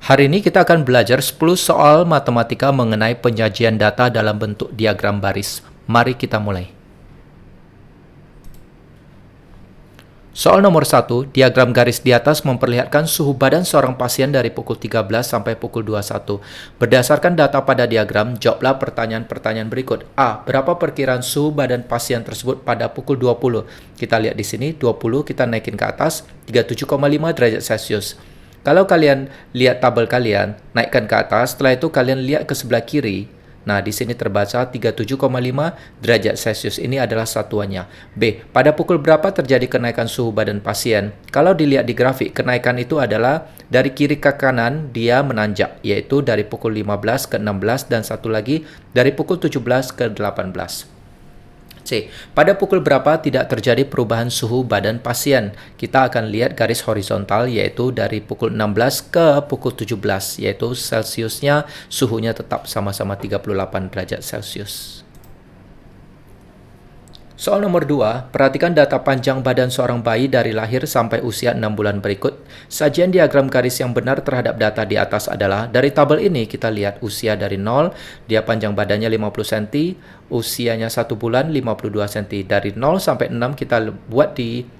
Hari ini kita akan belajar 10 soal matematika mengenai penyajian data dalam bentuk diagram baris. Mari kita mulai. Soal nomor 1, diagram garis di atas memperlihatkan suhu badan seorang pasien dari pukul 13 sampai pukul 21. Berdasarkan data pada diagram, jawablah pertanyaan-pertanyaan berikut. A. Berapa perkiraan suhu badan pasien tersebut pada pukul 20? Kita lihat di sini, 20 kita naikin ke atas, 37,5 derajat Celcius. Kalau kalian lihat tabel kalian, naikkan ke atas, setelah itu kalian lihat ke sebelah kiri. Nah, di sini terbaca 37,5 derajat Celcius. Ini adalah satuannya. B. Pada pukul berapa terjadi kenaikan suhu badan pasien? Kalau dilihat di grafik, kenaikan itu adalah dari kiri ke kanan, dia menanjak, yaitu dari pukul 15 ke 16 dan satu lagi dari pukul 17 ke 18. C. Pada pukul berapa tidak terjadi perubahan suhu badan pasien? Kita akan lihat garis horizontal yaitu dari pukul 16 ke pukul 17, yaitu Celsiusnya suhunya tetap sama-sama 38 derajat Celcius. Soal nomor 2, perhatikan data panjang badan seorang bayi dari lahir sampai usia 6 bulan berikut. Sajian diagram garis yang benar terhadap data di atas adalah, dari tabel ini kita lihat usia dari 0, dia panjang badannya 50 cm, usianya 1 bulan 52 cm. Dari 0 sampai 6 kita buat di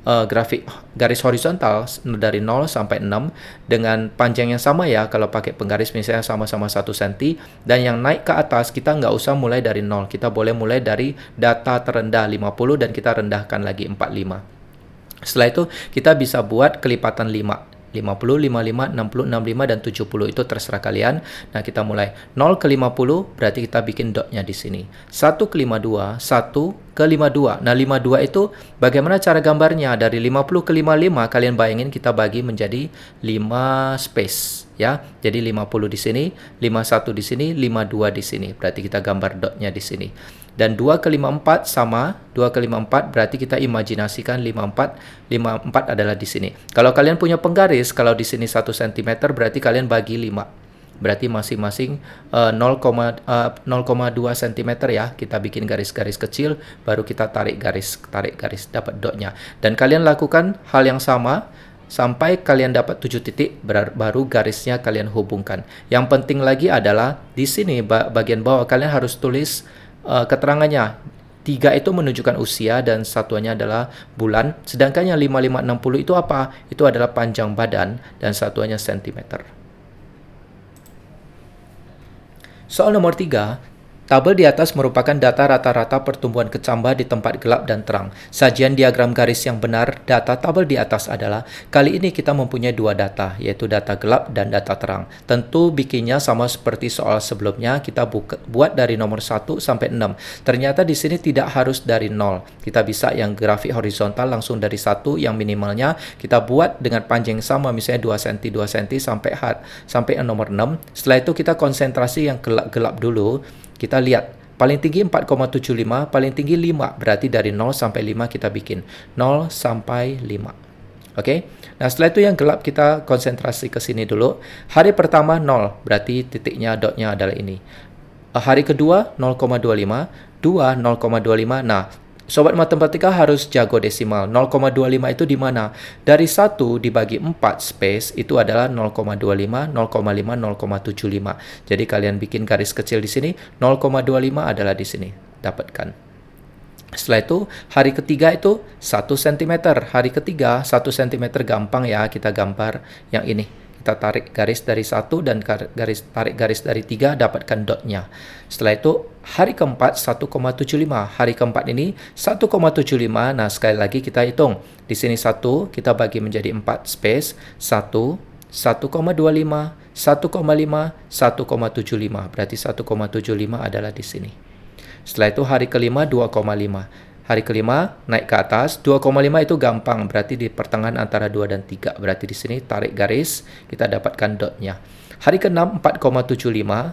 grafik garis horizontal dari 0 sampai 6 dengan panjang yang sama ya, kalau pakai penggaris misalnya sama-sama 1 cm, dan yang naik ke atas kita nggak usah mulai dari 0, kita boleh mulai dari data terendah 50 dan kita rendahkan lagi 45. Setelah itu kita bisa buat kelipatan 5, 50, 55, 60, 65, dan 70. Itu terserah kalian. Nah, kita mulai 0 ke 50, berarti kita bikin dotnya di sini. 1 ke 52, 1 ke 52. Nah, 52 itu bagaimana cara gambarnya? Dari 50 ke 55, kalian bayangin kita bagi menjadi 5 space. Ya, jadi 50 di sini, 51 di sini, 52 di sini. Berarti kita gambar dotnya di sini. Dan 2 ke 54 sama, 2 ke 54 berarti kita imajinasikan 54 adalah di sini. Kalau kalian punya penggaris, kalau di sini 1 cm berarti kalian bagi 5. Berarti masing-masing 0,2 cm ya. Kita bikin garis-garis kecil, baru kita tarik garis, dapat dotnya. Dan kalian lakukan hal yang sama sampai kalian dapat 7 titik, baru garisnya kalian hubungkan. Yang penting lagi adalah di sini bagian bawah kalian harus tulis keterangannya. 3 itu menunjukkan usia dan satuannya adalah bulan, sedangkan yang 5560 itu apa? Itu adalah panjang badan dan satuannya cm. Soal nomor 3, tabel di atas merupakan data rata-rata pertumbuhan kecambah di tempat gelap dan terang. Sajian diagram garis yang benar data tabel di atas adalah, kali ini kita mempunyai 2 data, yaitu data gelap dan data terang. Tentu bikinnya sama seperti soal sebelumnya, kita buat dari nomor 1 sampai 6. Ternyata di sini tidak harus dari 0. Kita bisa yang grafik horizontal langsung dari 1, yang minimalnya kita buat dengan panjang sama, misalnya 2 cm, 2 cm sampai nomor 6. Setelah itu kita konsentrasi yang gelap-gelap dulu. Kita lihat, paling tinggi 4,75, paling tinggi 5. Berarti dari 0 sampai 5 kita bikin. 0 sampai 5. Oke? Nah, setelah itu yang gelap kita konsentrasi ke sini dulu. Hari pertama 0, berarti titiknya, dotnya adalah ini. Hari kedua 0,25, 2 0,25. Nah, sobat matematika harus jago desimal. 0,25 itu di mana? Dari 1 dibagi 4 space itu adalah 0,25, 0,5, 0,75. Jadi kalian bikin garis kecil di sini, 0,25 adalah di sini. Dapatkan. Setelah itu, hari ketiga itu 1 cm. Hari ketiga 1 cm gampang ya, kita gambar yang ini. Kita tarik garis dari 1 dan tarik garis dari 3, dapatkan dotnya. Setelah itu, hari keempat 1,75. Hari keempat ini 1,75. Nah, sekali lagi kita hitung. Di sini 1, kita bagi menjadi 4 space. 1, 1,25, 1,5, 1,75. Berarti 1,75 adalah di sini. Setelah itu, hari kelima 2,5. Hari kelima naik ke atas, 2,5 itu gampang, berarti di pertengahan antara 2 dan 3. Berarti di sini tarik garis, kita dapatkan dotnya. Hari ke-6 4,75.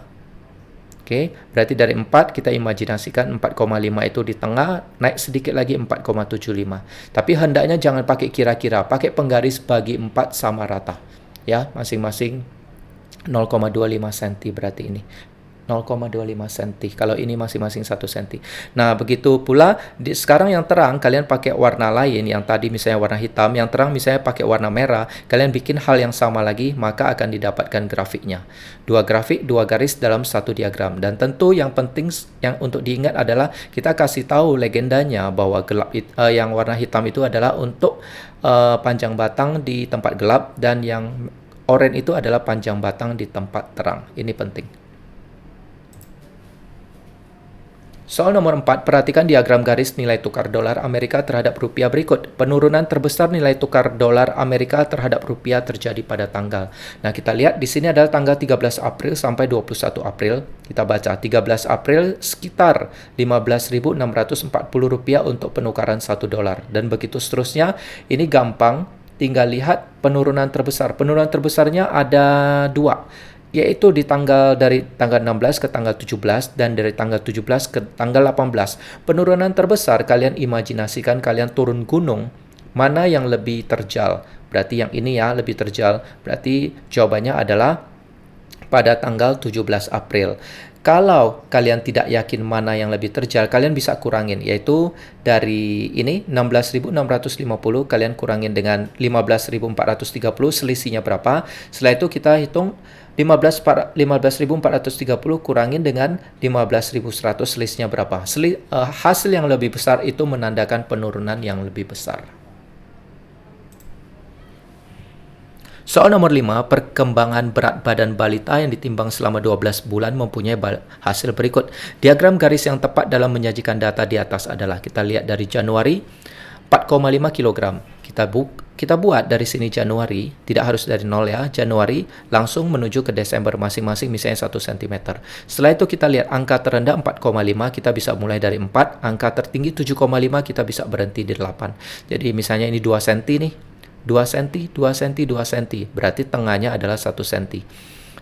Oke, berarti dari 4 kita imajinasikan 4,5 itu di tengah, naik sedikit lagi 4,75. Tapi hendaknya jangan pakai kira-kira, pakai penggaris bagi 4 sama rata. Ya, masing-masing 0,25 cm berarti ini. 0,25 senti. Kalau ini masing-masing 1 senti. Nah, begitu pula sekarang yang terang kalian pakai warna lain, yang tadi misalnya warna hitam, yang terang misalnya pakai warna merah, kalian bikin hal yang sama lagi, maka akan didapatkan grafiknya. Dua grafik, dua garis dalam satu diagram. Dan tentu yang penting yang untuk diingat adalah kita kasih tahu legendanya bahwa yang warna hitam itu adalah untuk panjang batang di tempat gelap, dan yang oranye itu adalah panjang batang di tempat terang. Ini penting. Soal nomor 4, perhatikan diagram garis nilai tukar dolar Amerika terhadap rupiah berikut. Penurunan terbesar nilai tukar dolar Amerika terhadap rupiah terjadi pada tanggal. Nah, kita lihat di sini adalah tanggal 13 April sampai 21 April. Kita baca 13 April sekitar 15.640 rupiah untuk penukaran 1 dolar. Dan begitu seterusnya. Ini gampang, tinggal lihat penurunan terbesar. Penurunan terbesarnya ada 2. Yaitu dari tanggal 16 ke tanggal 17 dan dari tanggal 17 ke tanggal 18. Penurunan terbesar, kalian imajinasikan kalian turun gunung, mana yang lebih terjal? Berarti yang ini ya, lebih terjal. Berarti jawabannya adalah pada tanggal 17 April. Kalau kalian tidak yakin mana yang lebih terjal, kalian bisa kurangin, yaitu dari ini 16.650 kalian kurangin dengan 15.430, selisihnya berapa? Setelah itu kita hitung 15.430 kurangin dengan 15.100, selisihnya berapa? Hasil yang lebih besar itu menandakan penurunan yang lebih besar. Soal nomor 5, perkembangan berat badan balita yang ditimbang selama 12 bulan mempunyai hasil berikut. Diagram garis yang tepat dalam menyajikan data di atas adalah, kita lihat dari Januari 4,5 kg. Kita buat dari sini Januari, tidak harus dari 0 ya, Januari langsung menuju ke Desember masing-masing misalnya 1 cm. Setelah itu kita lihat angka terendah 4,5, kita bisa mulai dari 4, angka tertinggi 7,5, kita bisa berhenti di 8. Jadi misalnya ini 2 cm nih, 2 cm, 2 cm, 2 cm, berarti tengahnya adalah 1 cm.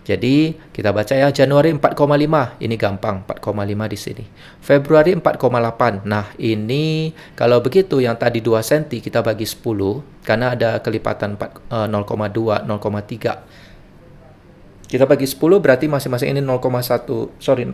Jadi kita baca ya, Januari 4,5, ini gampang, 4,5 di sini. Februari 4,8. Nah, ini kalau begitu yang tadi 2 cm kita bagi 10 karena ada kelipatan 0,2, 0,3. Kita bagi 10 berarti masing-masing ini 0,2 cm.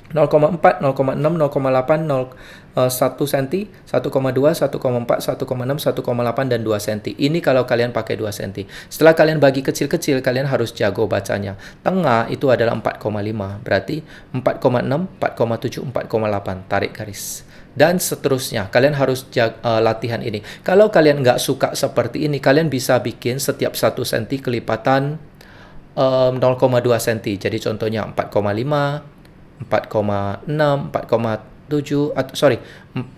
0,4, 0,6, 0,8, 1 cm, 1,2, 1,4, 1,6, 1,8, dan 2 cm. Ini kalau kalian pakai 2 cm. Setelah kalian bagi kecil-kecil, kalian harus jago bacanya. Tengah itu adalah 4,5. Berarti 4,6, 4,7, 4,8. Tarik garis. Dan seterusnya. Kalian harus latihan ini. Kalau kalian nggak suka seperti ini, kalian bisa bikin setiap 1 cm kelipatan 0,2 cm. Jadi contohnya 4,5, 4,6, 4,7,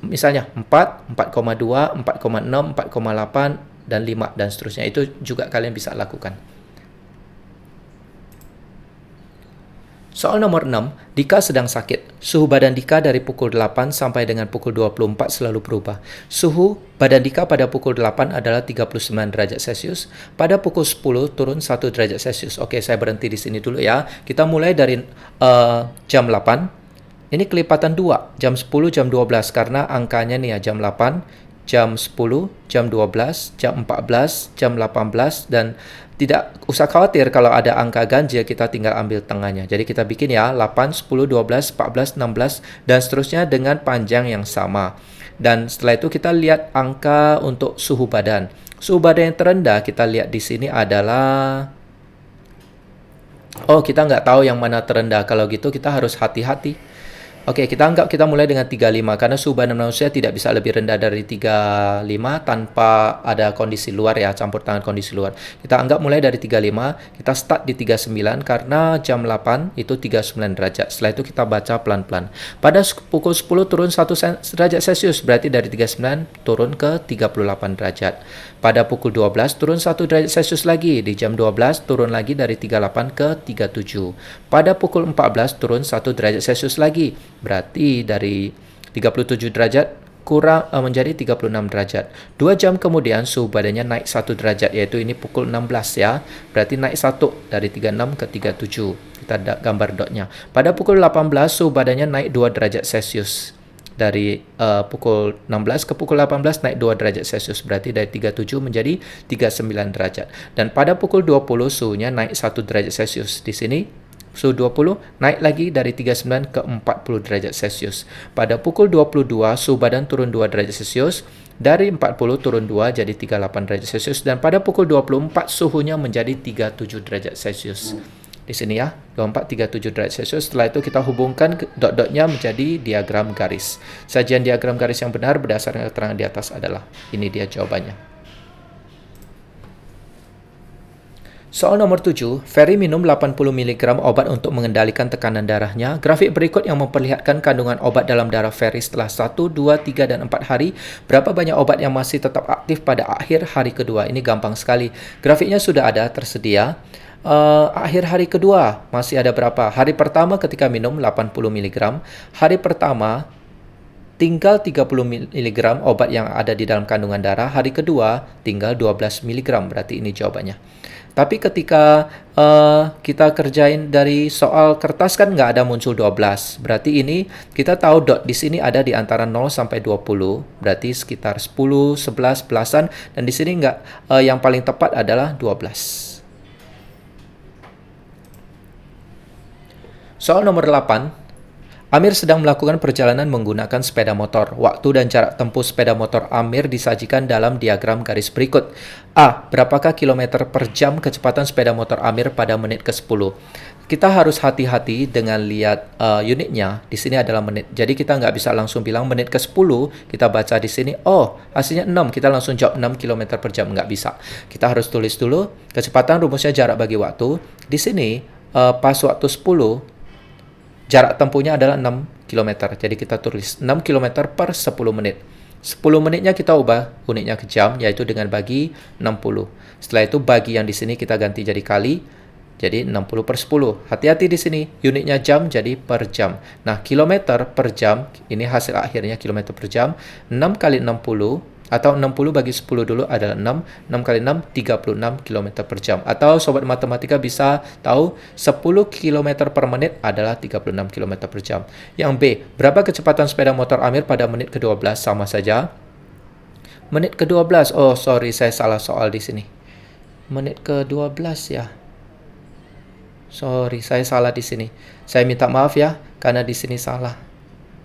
misalnya 4, 4,2, 4,6, 4,8, dan 5, dan seterusnya. Itu juga kalian bisa lakukan. Soal nomor 6, Dika sedang sakit. Suhu badan Dika dari pukul 8 sampai dengan pukul 24 selalu berubah. Suhu badan Dika pada pukul 8 adalah 39 derajat Celcius. Pada pukul 10 turun 1 derajat Celcius. Oke, saya berhenti di sini dulu ya. Kita mulai dari jam 8. Ini kelipatan 2, jam 10, jam 12, karena angkanya nih ya, jam 8, jam 10, jam 12, jam 14, jam 18, dan tidak usah khawatir kalau ada angka ganjil, kita tinggal ambil tengahnya. Jadi kita bikin ya 8, 10, 12, 14, 16, dan seterusnya dengan panjang yang sama. Dan setelah itu kita lihat angka untuk suhu badan. Suhu badan yang terendah kita lihat di sini adalah, kita nggak tahu yang mana terendah. Kalau gitu kita harus hati-hati. Oke, kita anggap kita mulai dengan 35 karena suhu badan manusia tidak bisa lebih rendah dari 35 tanpa ada kondisi luar ya, campur tangan kondisi luar. Kita anggap mulai dari 35, kita start di 39 karena jam 8 itu 39 derajat. Setelah itu kita baca pelan-pelan. Pada pukul 10 turun 1 derajat Celcius, berarti dari 39 turun ke 38 derajat. Pada pukul 12 turun 1 derajat Celcius lagi, di jam 12 turun lagi dari 38 ke 37. Pada pukul 14 turun 1 derajat Celcius lagi. Berarti dari 37 derajat kurang menjadi 36 derajat. 2 jam kemudian suhu badannya naik 1 derajat, yaitu ini pukul 16 ya. Berarti naik 1 dari 36 ke 37. Kita gambar dotnya. Pada pukul 18 suhu badannya naik 2 derajat Celcius. Dari pukul 16 ke pukul 18 naik 2 derajat Celcius. Berarti dari 37 menjadi 39 derajat. Dan pada pukul 20 suhunya naik 1 derajat Celcius. Di sini suhu 20, naik lagi dari 39 ke 40 derajat Celcius. Pada pukul 22, suhu badan turun 2 derajat Celcius, dari 40 turun 2 jadi 38 derajat Celcius, dan pada pukul 24 suhunya menjadi 37 derajat Celcius. Di sini ya, 24, 37 derajat Celcius. Setelah itu kita hubungkan dot-dotnya menjadi diagram garis. Sajian diagram garis yang benar berdasarkan keterangan di atas adalah, ini dia jawabannya. Soal nomor 7, Ferry minum 80 mg obat untuk mengendalikan tekanan darahnya. Grafik berikut yang memperlihatkan kandungan obat dalam darah Ferry setelah 1, 2, 3, dan 4 hari. Berapa banyak obat yang masih tetap aktif pada akhir hari kedua? Ini gampang sekali. Grafiknya sudah ada tersedia. Akhir hari kedua masih ada berapa? Hari pertama ketika minum 80 mg. Hari pertama tinggal 30 mg obat yang ada di dalam kandungan darah. Hari kedua tinggal 12 mg. Berarti ini jawabannya. Tapi ketika kita kerjain dari soal kertas kan nggak ada muncul 12. Berarti ini kita tahu dot di sini ada di antara 0 sampai 20. Berarti sekitar 10, 11, belasan. Dan di sini nggak, yang paling tepat adalah 12. Soal nomor 8. Amir sedang melakukan perjalanan menggunakan sepeda motor. Waktu dan jarak tempuh sepeda motor Amir disajikan dalam diagram garis berikut. A. Berapakah kilometer per jam kecepatan sepeda motor Amir pada menit ke-10? Kita harus hati-hati dengan lihat unitnya. Di sini adalah menit. Jadi kita nggak bisa langsung bilang menit ke-10. Kita baca di sini, oh hasilnya 6. Kita langsung jawab 6 km per jam. Nggak bisa. Kita harus tulis dulu. Kecepatan rumusnya jarak bagi waktu. Di sini pas waktu 10, jarak tempuhnya adalah 6 km. Jadi kita tulis 6 km per 10 menit. 10 menitnya kita ubah unitnya ke jam, yaitu dengan bagi 60. Setelah itu bagi yang di sini kita ganti jadi kali. Jadi 60 per 10. Hati-hati di sini. Unitnya jam jadi per jam. Nah, kilometer per jam, ini hasil akhirnya kilometer per jam. 6 kali 60, atau 60 bagi 10 dulu adalah 6. 6 kali 6, 36 km per jam. Atau sobat matematika bisa tahu 10 km per menit adalah 36 km per jam. Yang B, berapa kecepatan sepeda motor Amir pada menit ke-12? Sama saja. Menit ke-12, oh sorry saya salah soal di sini. Menit ke-12 ya. Sorry, saya salah di sini. Saya minta maaf ya, karena di sini salah.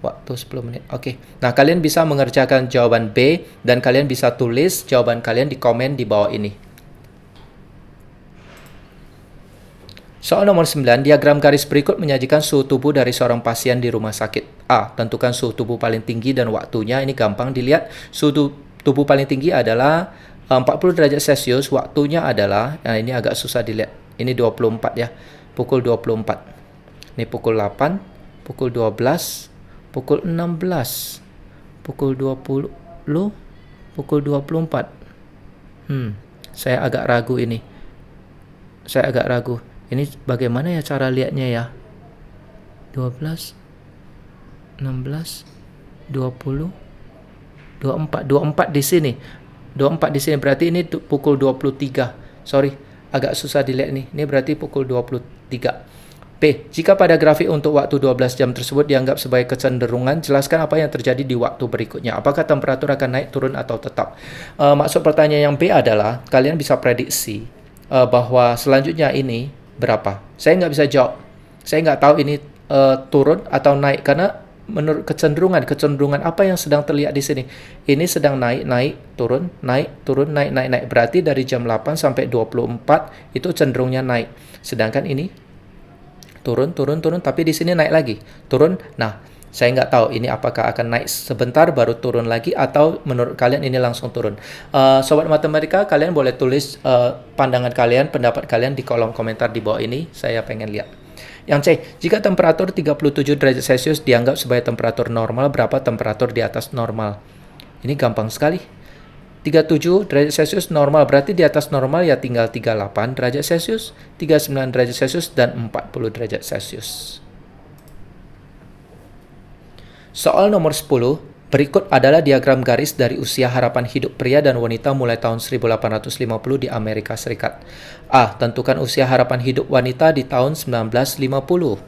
Waktu 10 menit. Oke. Nah, kalian bisa mengerjakan jawaban B dan kalian bisa tulis jawaban kalian di komen di bawah ini. Soal nomor 9, diagram garis berikut menyajikan suhu tubuh dari seorang pasien di rumah sakit. A. Tentukan suhu tubuh paling tinggi dan waktunya. Ini gampang dilihat. Suhu tubuh paling tinggi adalah 40 derajat Celcius. Waktunya adalah, nah ini agak susah dilihat. Ini 24 ya. Pukul 24. Ini pukul 8, pukul 12, pukul 16, pukul 20, pukul 24. Saya agak ragu ini. Ini bagaimana ya cara lihatnya ya? 12, 16, 20, 24 di sini. 24 di sini berarti ini pukul 23. Sorry, agak susah dilihat nih. Ini berarti pukul 23. P. Jika pada grafik untuk waktu 12 jam tersebut dianggap sebagai kecenderungan, jelaskan apa yang terjadi di waktu berikutnya. Apakah temperatur akan naik, turun, atau tetap? Maksud pertanyaan yang B adalah, kalian bisa prediksi bahwa selanjutnya ini berapa. Saya nggak bisa jawab. Saya nggak tahu ini turun atau naik, karena menurut kecenderungan apa yang sedang terlihat di sini. Ini sedang naik, turun, naik, turun, naik. Berarti dari jam 8 sampai 24 itu cenderungnya naik. Sedangkan ini turun, tapi di sini naik lagi, turun. Nah, saya nggak tahu ini apakah akan naik sebentar baru turun lagi atau menurut kalian ini langsung turun. Sobat matematika, kalian boleh tulis pandangan kalian, pendapat kalian di kolom komentar di bawah ini. Saya pengen lihat. Yang C, jika temperatur 37 derajat Celcius dianggap sebagai temperatur normal, berapa temperatur di atas normal? Ini gampang sekali. 37 derajat Celcius normal, berarti di atas normal ya tinggal 38 derajat Celcius, 39 derajat Celcius, dan 40 derajat Celcius. Soal nomor 10, berikut adalah diagram garis dari usia harapan hidup pria dan wanita mulai tahun 1850 di Amerika Serikat. A. Tentukan usia harapan hidup wanita di tahun 1950.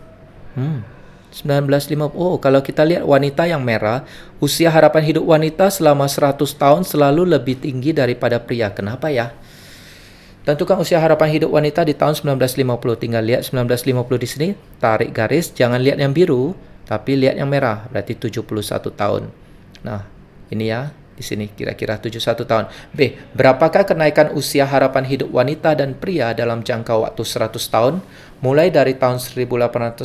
1950. Oh, kalau kita lihat wanita yang merah, usia harapan hidup wanita selama 100 tahun selalu lebih tinggi daripada pria. Kenapa ya? Tentukan usia harapan hidup wanita di tahun 1950. Tinggal lihat 1950 di sini, tarik garis, jangan lihat yang biru, tapi lihat yang merah, berarti 71 tahun. Nah, ini ya, di sini kira-kira 71 tahun. B. Berapakah kenaikan usia harapan hidup wanita dan pria dalam jangka waktu 100 tahun, mulai dari tahun 1850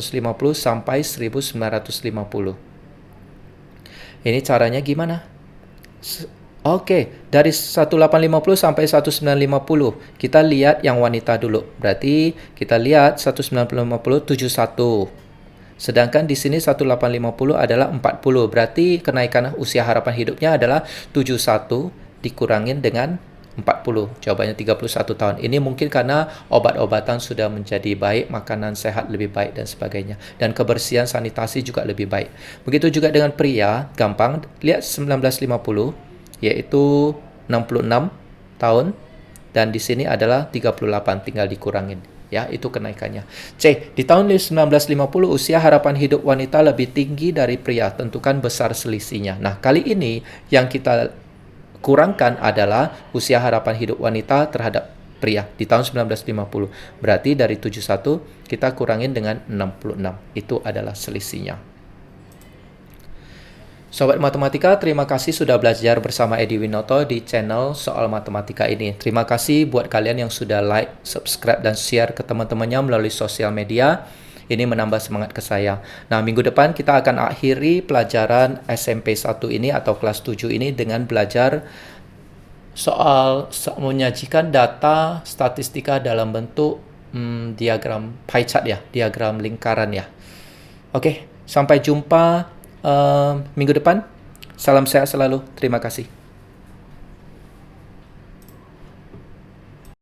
sampai 1950? Ini caranya gimana? Oke, dari 1850 sampai 1950, kita lihat yang wanita dulu. Berarti kita lihat 1950 71. Sedangkan di sini 1850 adalah 40. Berarti kenaikan usia harapan hidupnya adalah 71 dikurangin dengan 40. Jawabannya 31 tahun. Ini mungkin karena obat-obatan sudah menjadi baik, makanan sehat lebih baik dan sebagainya. Dan kebersihan sanitasi juga lebih baik. Begitu juga dengan pria, gampang. Lihat 1950 yaitu 66 tahun, dan di sini adalah 38, tinggal dikurangin. Ya, itu kenaikannya. C. Di tahun 1950 usia harapan hidup wanita lebih tinggi dari pria. Tentukan besar selisihnya. Nah, kali ini yang kita kurangkan adalah usia harapan hidup wanita terhadap pria di tahun 1950. Berarti dari 71 kita kurangin dengan 66. Itu adalah selisihnya. Sobat Matematika, terima kasih sudah belajar bersama Edi Winoto di channel Soal Matematika ini. Terima kasih buat kalian yang sudah like, subscribe, dan share ke teman-temannya melalui sosial media. Ini menambah semangat ke saya. Nah, minggu depan kita akan akhiri pelajaran SMP 1 ini atau kelas 7 ini dengan belajar soal menyajikan data statistika dalam bentuk diagram pie chart ya, diagram lingkaran ya. Oke, sampai jumpa minggu depan. Salam sehat selalu. Terima kasih.